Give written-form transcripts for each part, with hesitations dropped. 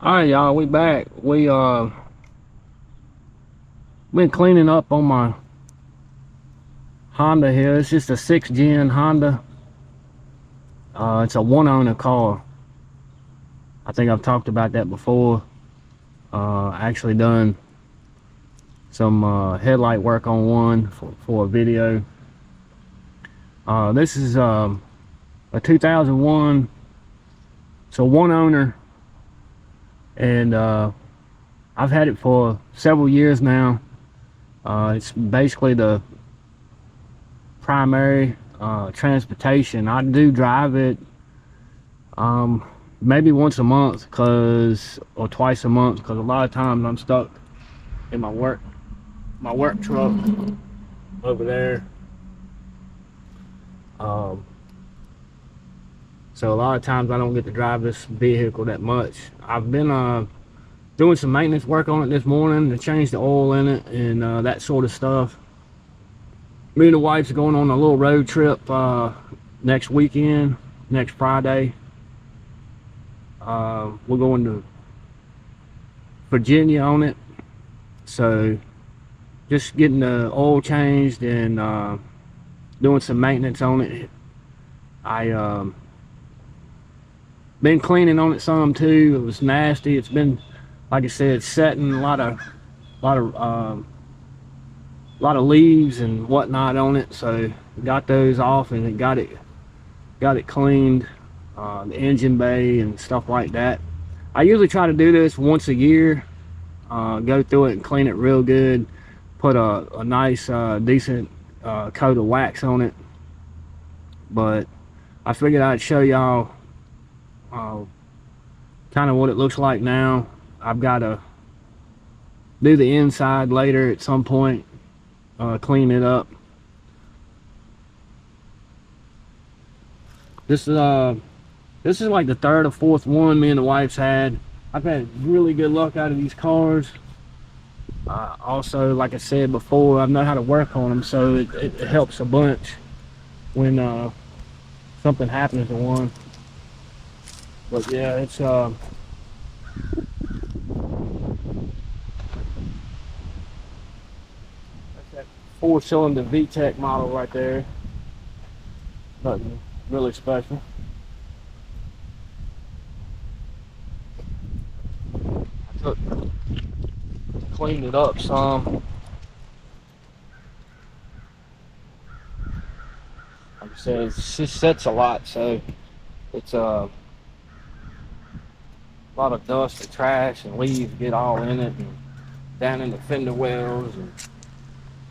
All right, y'all, we back. We been cleaning up on my Honda here. It's just a 6th gen Honda. It's a one owner car. I think I've talked about that before. Actually done some headlight work on one for a video. This is a 2001. So one owner, and I've had it for several years now. It's basically the primary transportation. I do drive it maybe once a month or twice a month, because a lot of times I'm stuck in my work truck over there. So a lot of times I don't get to drive this vehicle that much. I've been doing some maintenance work on it this morning to change the oil in it and that sort of stuff. Me and the wife's going on a little road trip next weekend, next Friday. We're going to Virginia on it, so just getting the oil changed and doing some maintenance on it. I been cleaning on it some too. It was nasty. It's been, like I said, setting a lot of leaves and whatnot on it, so got those off and got it cleaned, the engine bay and stuff like that. I usually try to do this once a year, go through it and clean it real good, put a nice decent coat of wax on it. But I figured I'd show y'all kind of what it looks like now. I've got to do the inside later at some point, clean it up. This is like the third or fourth one me and the wife's had. I've had really good luck out of these cars. Also, like I said before, I know how to work on them, so it helps a bunch when something happens to one. But yeah, it's that's that 4-cylinder VTEC model right there. Nothing really special. I cleaned it up some. Like I said, it just sets a lot, so it's a lot of dust and trash and leaves get all in it, and down in the fender wells and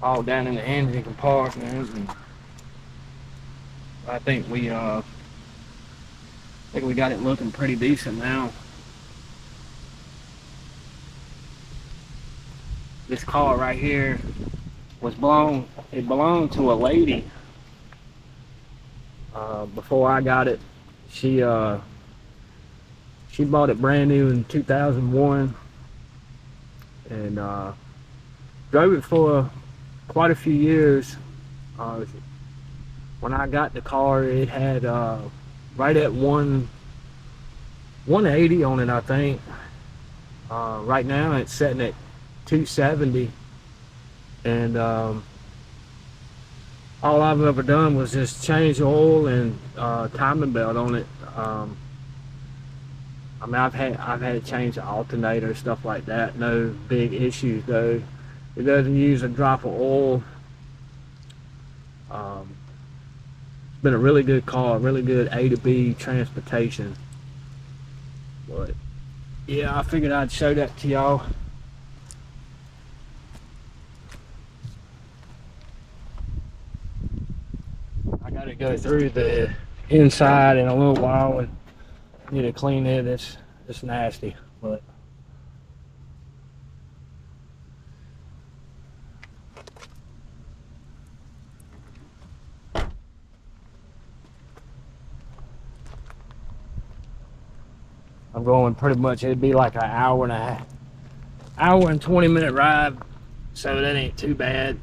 all down in the engine compartments. And I think we got it looking pretty decent now. This car right here it belonged to a lady before I got it. She bought it brand new in 2001 and drove it for quite a few years. When I got the car, it had right at 180 on it, I think. Right now it's sitting at 270, and all I've ever done was just change the oil and timing belt on it. I mean, I've had to change the alternator, stuff like that. No big issues though. It doesn't use a drop of oil. It's been a really good car, really good A to B transportation. But yeah, I figured I'd show that to y'all. I gotta go through the inside in a little while and need to clean it. It's nasty, but I'm going pretty much, it'd be like an hour and 20-minute ride, so that ain't too bad.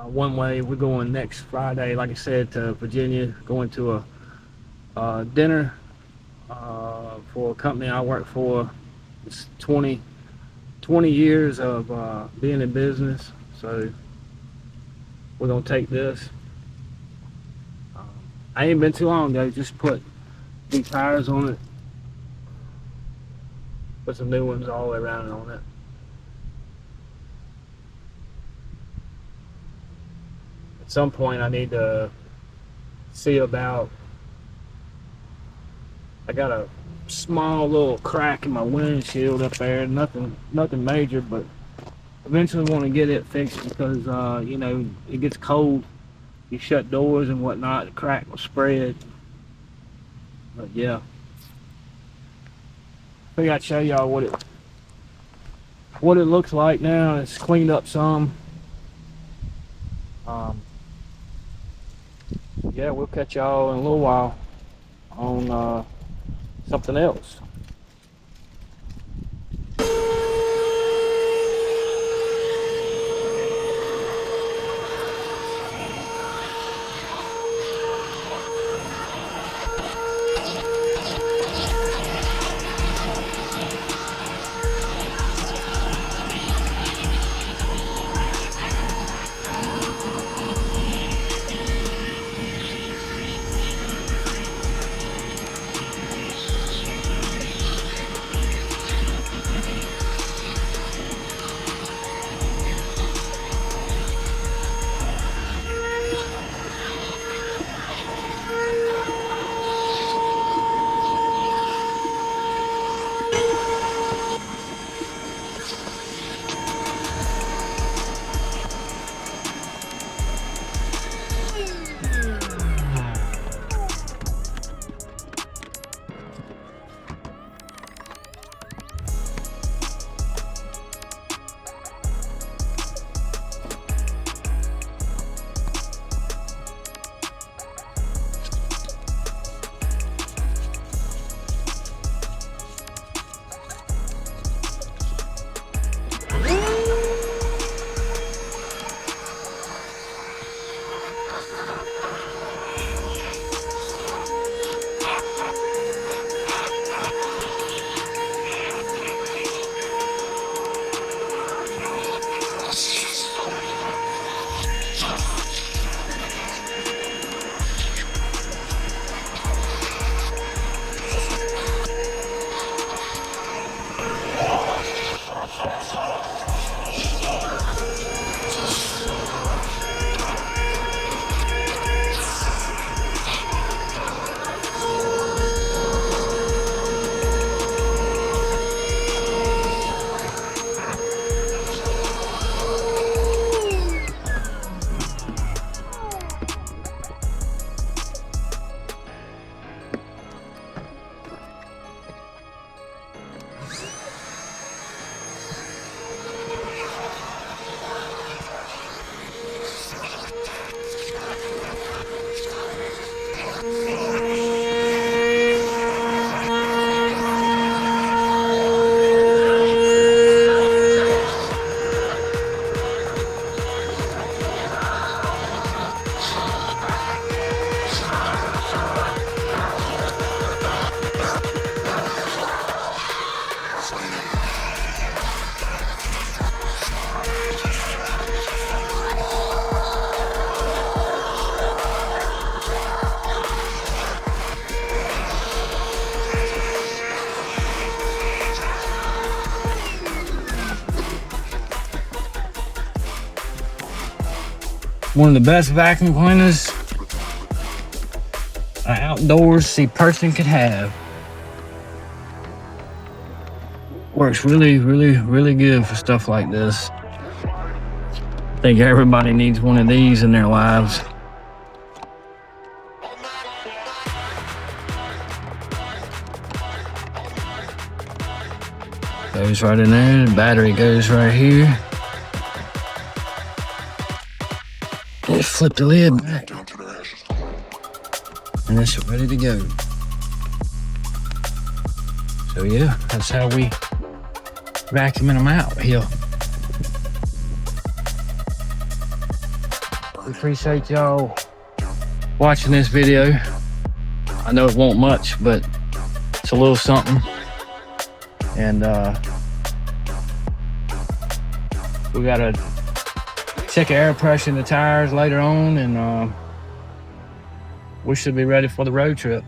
One way. We're going next Friday, like I said, to Virginia, going to a dinner for a company I work for. It's 20 years of being in business. So we're gonna take this. I ain't been too long though. Just put new tires on it. Put some new ones all the way around on it. At some point I need to see about, I got a small little crack in my windshield up there. Nothing major, but eventually want to get it fixed because you know, it gets cold. You shut doors and whatnot, the crack will spread. But yeah, I think I'd show y'all what it looks like now. It's cleaned up some. Yeah, we'll catch y'all in a little while on something else. One of the best vacuum cleaners an outdoorsy person could have. Works really good for stuff like this. I think everybody needs one of these in their lives. Goes right in there, the battery goes right here. Just flip the lid back. And it's ready to go. So yeah, that's how we vacuuming them out here. We appreciate y'all watching this video. I know it won't much, but it's a little something. And we gotta check air pressure in the tires later on, and we should be ready for the road trip.